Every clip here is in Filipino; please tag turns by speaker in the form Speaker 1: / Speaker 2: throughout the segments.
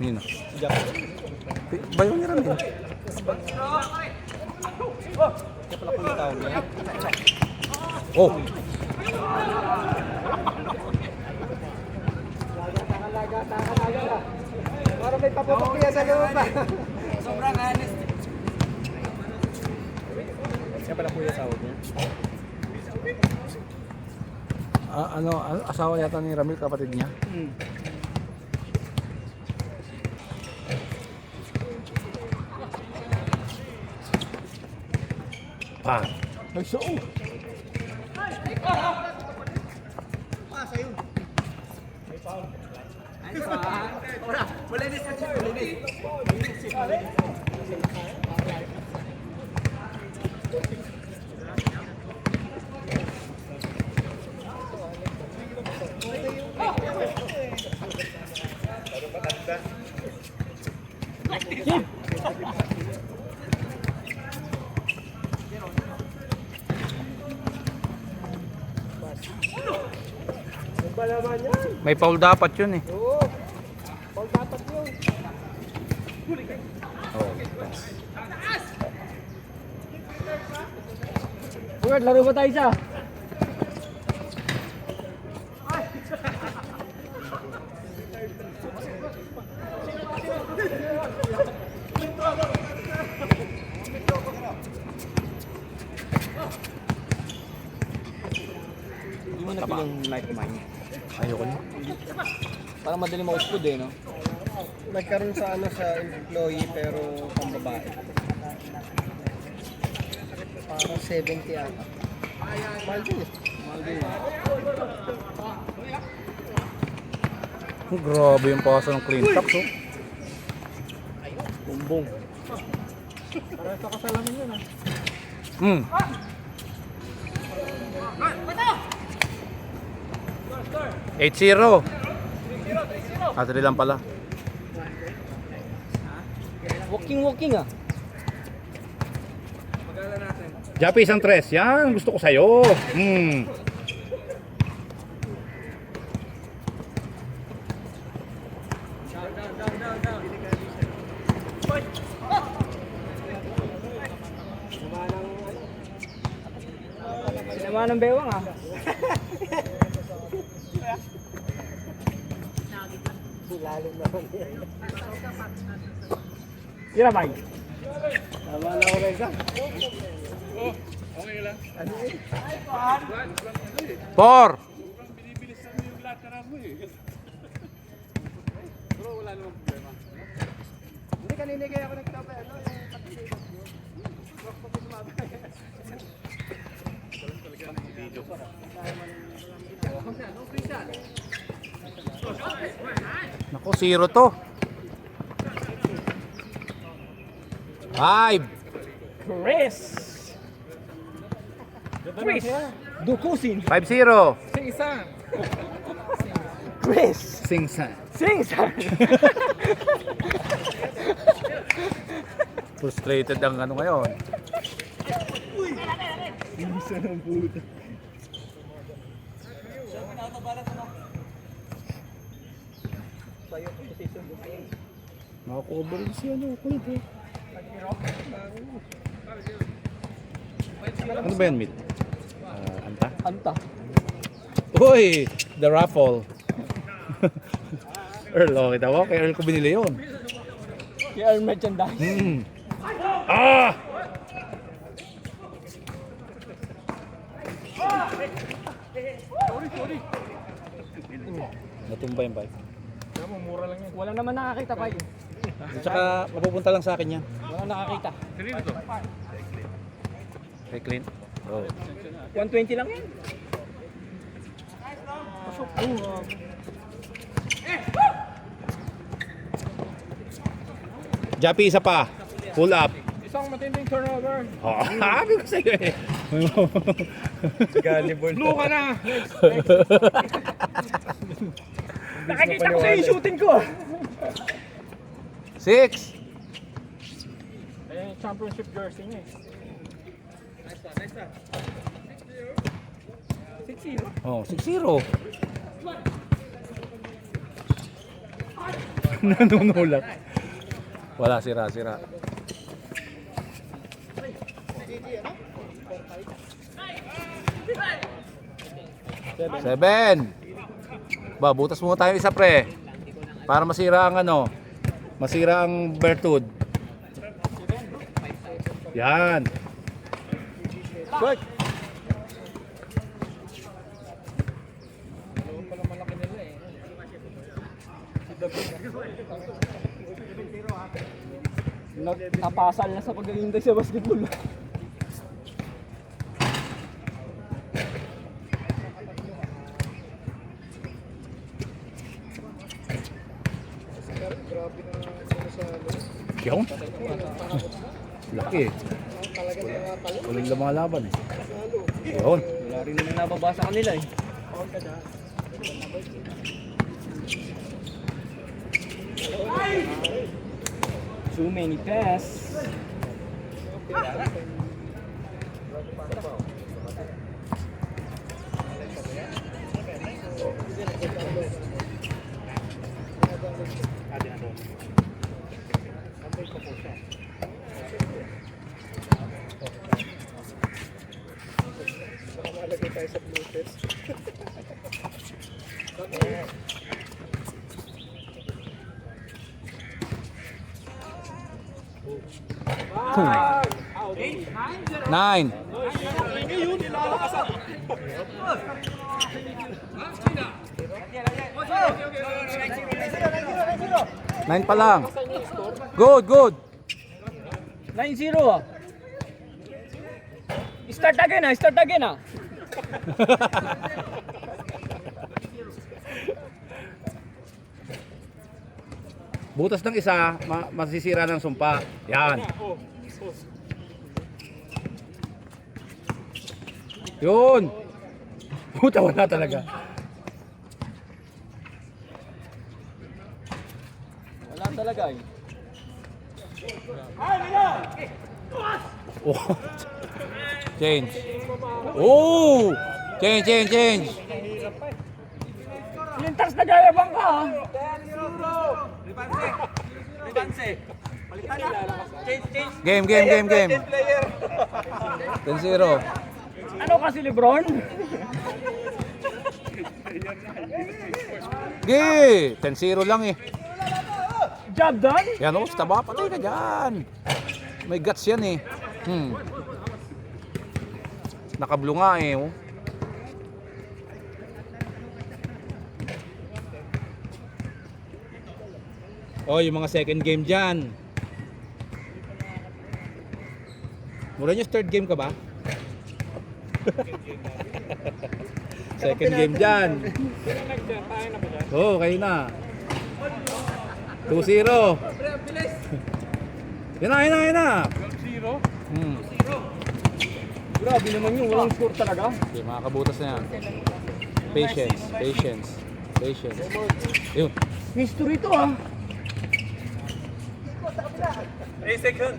Speaker 1: Nino. Bayo ni Ramil. Oh.
Speaker 2: Para may paputok niya sa loob pa. Sobrang honest. Siya pala kuya sa niya.
Speaker 1: Asawa yata ni Ramil, kapatid niya. Pa.
Speaker 2: Nagso. Wala ni sa chip, wala ni.
Speaker 1: May foul dapat yun eh.
Speaker 2: Oo. Paul dapat yun.
Speaker 1: Oh.
Speaker 2: Bugad, laro ba tayo siya? Hindi mo na pilang light mine.
Speaker 1: Ayoko na.
Speaker 2: Parang madali ma-upload eh, no? Nagkaroon sa employee pero pang babae. Parang 70 ata. Mahal din eh. Mahal din eh.
Speaker 1: Grabe yung pasa ng clean taps, oh.
Speaker 2: Bumbong. Parang sa kasalamin yun ah.
Speaker 1: 8-0. Atri lang pala.
Speaker 2: Walking ah.
Speaker 1: Japi, isang tres. Yan, gusto ko sa'yo.
Speaker 2: Sinama ng bewang ah. Lalim naman yan. Tira ba? Tama na ako rin ka. Okay lang. Ano eh?
Speaker 1: 4.
Speaker 3: Binibilis namin yung latara mo eh. Pero wala namang problema.
Speaker 2: Hindi kanina kaya ako nagtapay yung patili.
Speaker 1: Naku, 0 to. 5.
Speaker 2: Chris! Dukusin!
Speaker 1: 5-0.
Speaker 3: Sing-sang!
Speaker 2: Chris!
Speaker 1: Sing-san.
Speaker 2: Sing-san!
Speaker 1: Frustrated ang ano ngayon.
Speaker 2: Isa ng puta.
Speaker 1: Nakakover din siya, ano, kulit eh. Ano ba yan, Mit? Anta?
Speaker 2: Anta.
Speaker 1: Uy! The raffle. Earl, okay daw. Kay Earl ko binili yun.
Speaker 2: Kaya ang merchandise.
Speaker 1: Ah! Natumba yung bike.
Speaker 3: Mura lang yan.
Speaker 2: Wala naman nakakita pa yun.
Speaker 1: At saka mapupunta lang sa akin yan.
Speaker 2: Wala nakakita.
Speaker 3: Kanino to?
Speaker 1: Kay Clint. Oh.
Speaker 2: 120 lang yan. Pasok.
Speaker 1: Japi, isa pa. Pull up.
Speaker 3: Isang matinding turnover.
Speaker 1: Oh, sabi ko sa'yo eh.
Speaker 2: Gullible.
Speaker 3: Blue ka na!
Speaker 2: Nakakita ko sa yung shooting ko.
Speaker 1: 6.
Speaker 3: Ayan yung championship jersey niya eh. Nice one. 6-0.
Speaker 1: Oh, 6-0. Nanunulak. Wala, sira. Seven. Ba, butas muna tayo isa pre. Para masira ang ano. Masira ang Bertud. Yan.
Speaker 2: Quick!
Speaker 3: Napasal na sa paghihintay sa basketball.
Speaker 1: Yung? Laki. Walang lumalaban eh. Yun.
Speaker 3: Wala rin naman nababasa kanila eh. Too many pass.
Speaker 1: Nine. Nine pa lang. Good.
Speaker 3: 9-0 ah. Start again ah.
Speaker 1: Butas ng isa, masisira ng sumpa. Yan. Yun. Puta, wala talaga.
Speaker 3: Wala talaga eh.
Speaker 1: Oh. Change. Oh! Change.
Speaker 3: Lintas na gayabang ka ah.
Speaker 1: Game. 10-0.
Speaker 3: Ano kasi Lebron?
Speaker 1: Ge, 10-0 lang eh.
Speaker 3: Job done?
Speaker 1: Yan oh, taba patay ka dyan. May guts yan eh. Nakablo nga eh. Oh. Oh, yung mga second game dyan. Mura nyo, third game ka ba? Second game dyan. Oh, kayo na. 2-0. Yan na.
Speaker 3: 0? Grabe naman yung walang score talaga.
Speaker 1: Okay, mga kabutas na yan. Patience. Yun.
Speaker 3: History to ah.
Speaker 2: 8 seconds!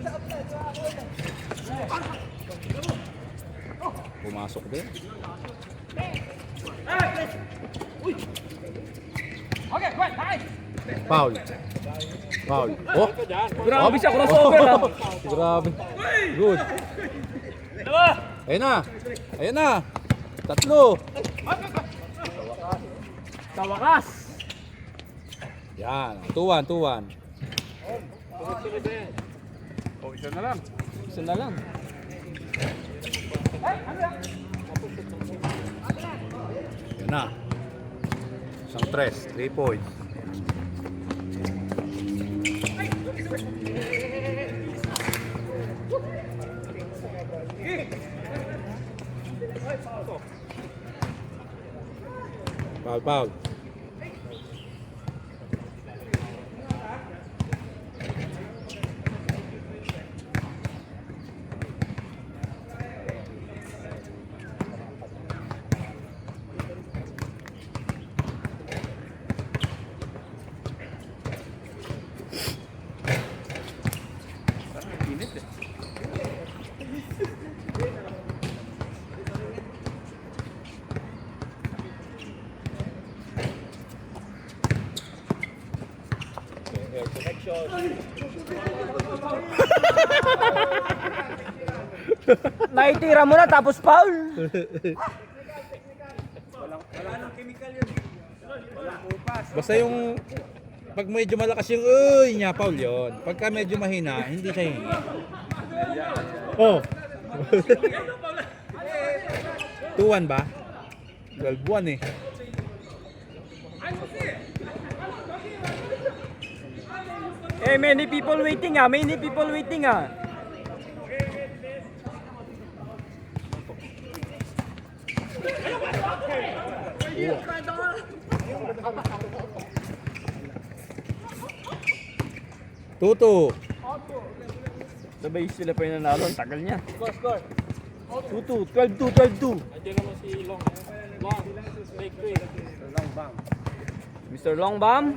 Speaker 1: Pumasok din. Foul. Oh!
Speaker 3: Grabe siya, crossover ah.
Speaker 1: Grabe. Good. Ayun na. Tatlo.
Speaker 3: Sa wakas.
Speaker 1: Yan. 2-1.
Speaker 3: Isa na lang.
Speaker 1: Yan na. Isang 3 points. Foul.
Speaker 3: Naitira mo na tapos foul.
Speaker 1: Basta yung pag medyo malakas yung uy niya, Paul yun. Pagka medyo mahina, hindi siya hingi. Oh. 2-1 ba? 12-1 eh.
Speaker 3: Eh, many people waiting ah. Many people waiting ah.
Speaker 1: Tutu.
Speaker 3: Sabay sila pa yung nanalo. Ang tagal niya. Score. 2-2. 12-2. 12-2.
Speaker 4: Andiyan naman si Long. Make quick.
Speaker 3: Mr. Longbam.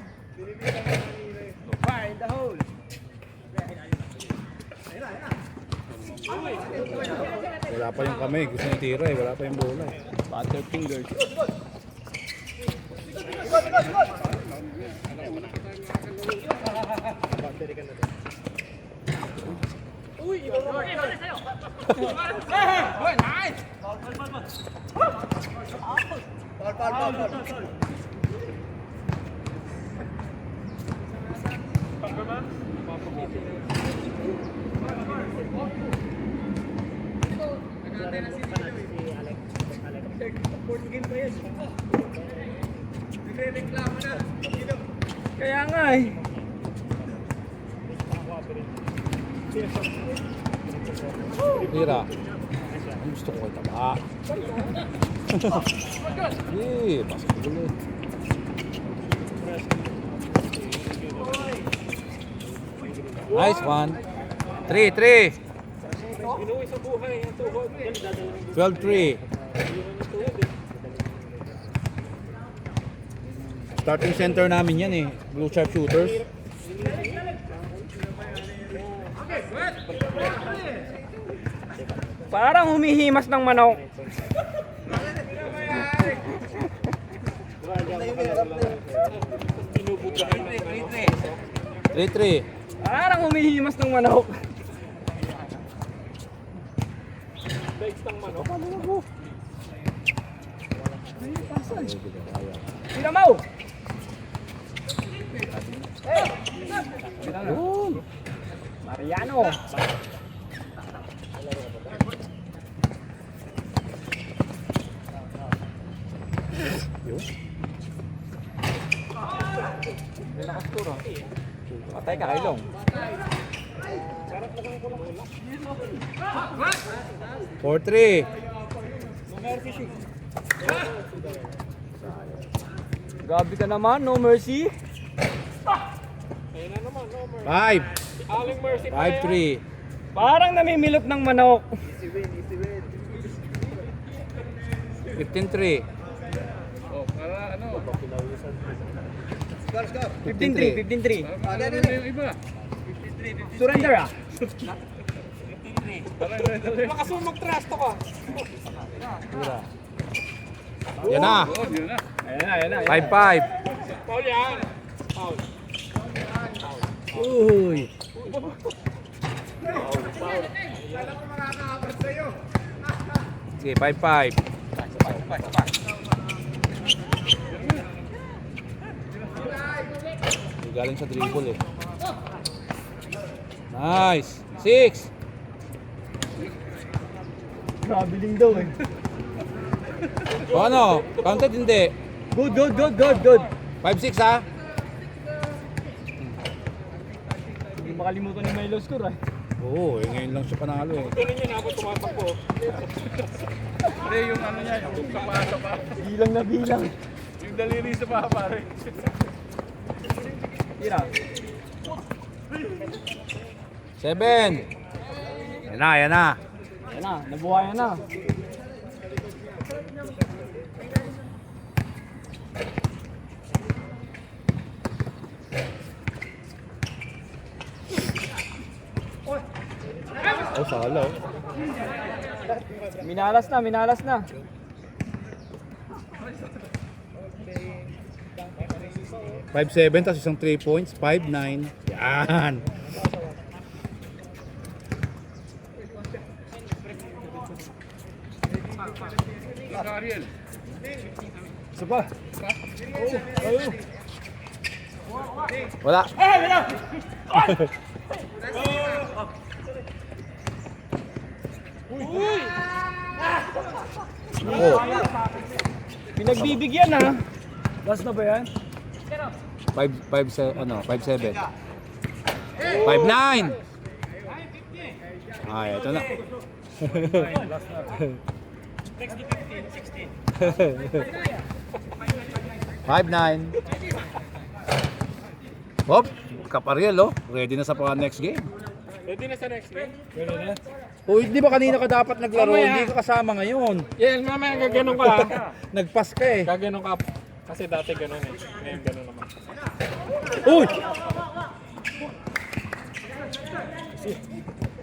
Speaker 1: Wala pa yung kamay. Gusto niya tira eh. Wala pa yung bola eh.
Speaker 3: Butterfingers. Kaya nga eh.
Speaker 1: Tira. Ang gusto ko kay taba. Eh, pasok ko ulit. Nice one. 3-3. 12-3. Starting center namin yan eh. Blue sharp shooters.
Speaker 3: Parang humihimas ng manok.
Speaker 1: Three.
Speaker 3: Parang humihimas ng manok. Sinamaw!
Speaker 1: Yun.
Speaker 3: Mariano! Patay ka kay Long.
Speaker 1: 4-3.
Speaker 3: Grabe ka naman, no mercy.
Speaker 1: 5.
Speaker 4: Aling Mercy pa yan.
Speaker 1: 5-3.
Speaker 3: Parang namimilot ng manok.
Speaker 1: 15-3.
Speaker 4: Oh, para ano?
Speaker 3: 15-3, 15-3.
Speaker 4: Para ano yung iba?
Speaker 3: Surrender ah.
Speaker 4: Makasumag trasto ka.
Speaker 1: Tira. Yan na.
Speaker 4: Oh, yun na.
Speaker 3: Ayan na.
Speaker 1: 5-5.
Speaker 4: Paul yan. Paul.
Speaker 1: Uy. Okay, 5-5. Galing sa dribble eh. Nice. 6.
Speaker 3: Grabe din daw eh.
Speaker 1: O ano? Counted hindi.
Speaker 3: Good.
Speaker 1: 5-6 ha?
Speaker 3: Hindi makalimutan ni Milo score ah.
Speaker 1: Oo, ngayon lang siya panalo eh.
Speaker 4: Tuloy niya na ako tumatakbo. Hindi, yung ano niya, yung kapasa pa.
Speaker 3: Bilang na bilang.
Speaker 4: Yung daliri sa pa, pare.
Speaker 3: Tira.
Speaker 1: 7. Yan na.
Speaker 3: Ayan na, nabuhayan na.
Speaker 1: Oh, sala oh.
Speaker 3: Minalas na.
Speaker 1: 5'7", tapos isang 3 points, 5'9". Yan.
Speaker 4: Ariel.
Speaker 3: Isa pa.
Speaker 1: Wala. Oh,
Speaker 3: Pinagbibigyan ha. Last na ba yan?
Speaker 1: 5'7", ano, 5'7". 5'9". Ay, ito na. Five nine. Hop, Kapariel, oh. Ready na sa next game.
Speaker 4: Ready na sa next game?
Speaker 3: Pwede na.
Speaker 1: O, hindi ba kanina ka dapat naglaro?
Speaker 4: Mamaya.
Speaker 1: Hindi ka kasama ngayon.
Speaker 4: Yes, mamaya gaganon ka.
Speaker 1: Nagpas ka eh.
Speaker 4: Gaganon ka. Kasi dati ganon eh. Ngayon ganon naman.
Speaker 1: Uy!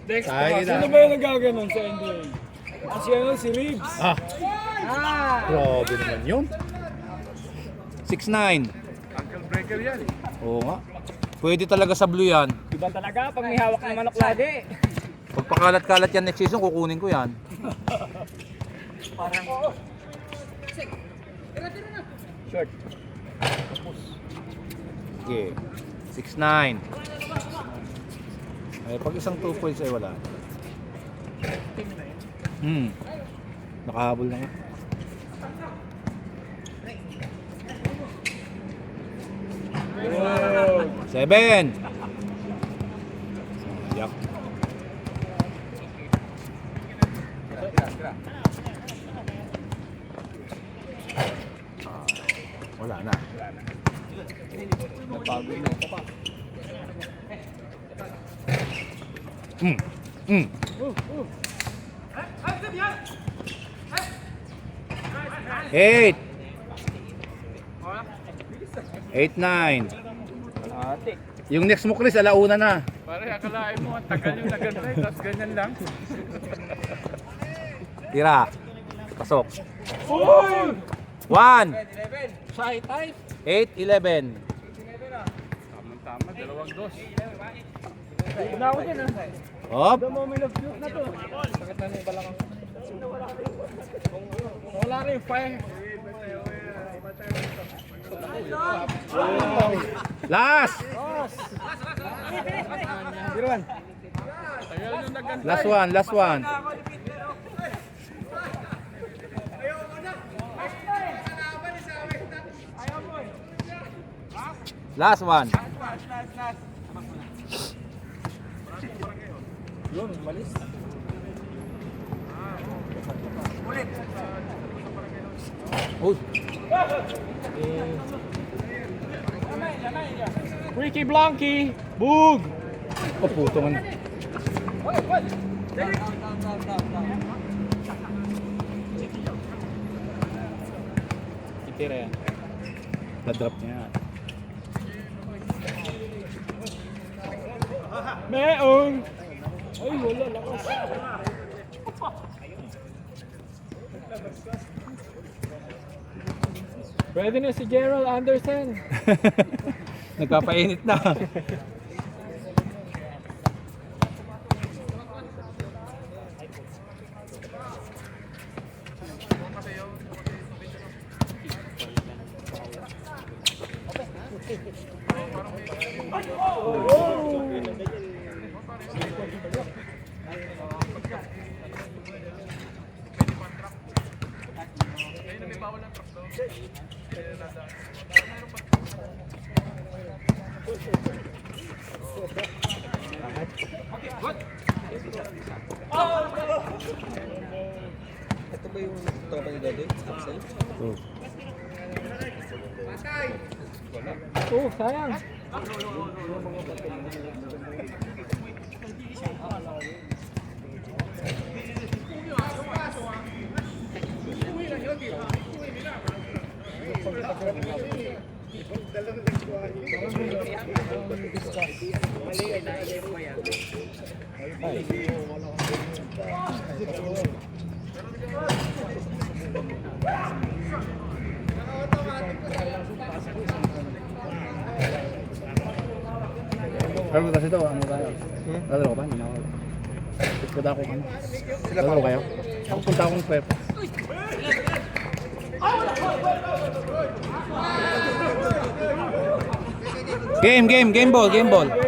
Speaker 4: Next
Speaker 1: Sayang
Speaker 4: pass.
Speaker 1: na.
Speaker 3: Sino ba yung nagaganon sa NBA? Si ano, si Reeves.
Speaker 1: Ah, grabe naman yun. 6'9".
Speaker 4: Uncle breaker yan.
Speaker 1: Oo nga. Pwede talaga sa blue yan.
Speaker 3: Iba talaga pag may hawak ng manok lagi.
Speaker 1: Pag pakalat-kalat yan next season, kukunin ko yan.
Speaker 3: Short.
Speaker 1: Okay. 6'9". Ay, pag isang 2 points ay wala. Nakahabol na nga. Seven. Yak. Wala na.
Speaker 3: Napagod na ako pa.
Speaker 1: Mm. Mm. Eight. 8-9.
Speaker 3: Ate.
Speaker 1: Yung next mo, Chris, alauna na.
Speaker 4: Pare, akalain mo, ang tagal yung nag-antay, tapos ganyan lang.
Speaker 1: Tira. Pasok.
Speaker 3: Uy!
Speaker 1: 1.
Speaker 4: Shy type.
Speaker 1: 8-11.
Speaker 4: Tama-tama, dalawang dos.
Speaker 3: Na ako dyan ha.
Speaker 1: Hop.
Speaker 3: The moment of truth na to. Sakit na yung balakang.
Speaker 4: Wala rin, fire.
Speaker 1: Last.
Speaker 3: Biruan.
Speaker 4: Tagal yung nag-antay.
Speaker 1: Last one. Last one. Last one.
Speaker 3: Yun, malis.
Speaker 1: Uy.
Speaker 3: Ricky Blanky. Boog.
Speaker 1: Oh, puto nga.
Speaker 3: Itira yan.
Speaker 1: Na-drop niya.
Speaker 3: Meong. Ay, wala lakas. Pwede na si Gerald Anderson.
Speaker 1: Nagpapainit na.
Speaker 2: Ito ba yung tropa ni Dodoy? Axel?
Speaker 1: Oh.
Speaker 3: Oh, sayang. Pero kasi ito, ano tayo? Lalaro ka ba? Hindi na ako. Punta ako ano? Lalaro kayo? Ako punta akong prep.
Speaker 1: Game ball.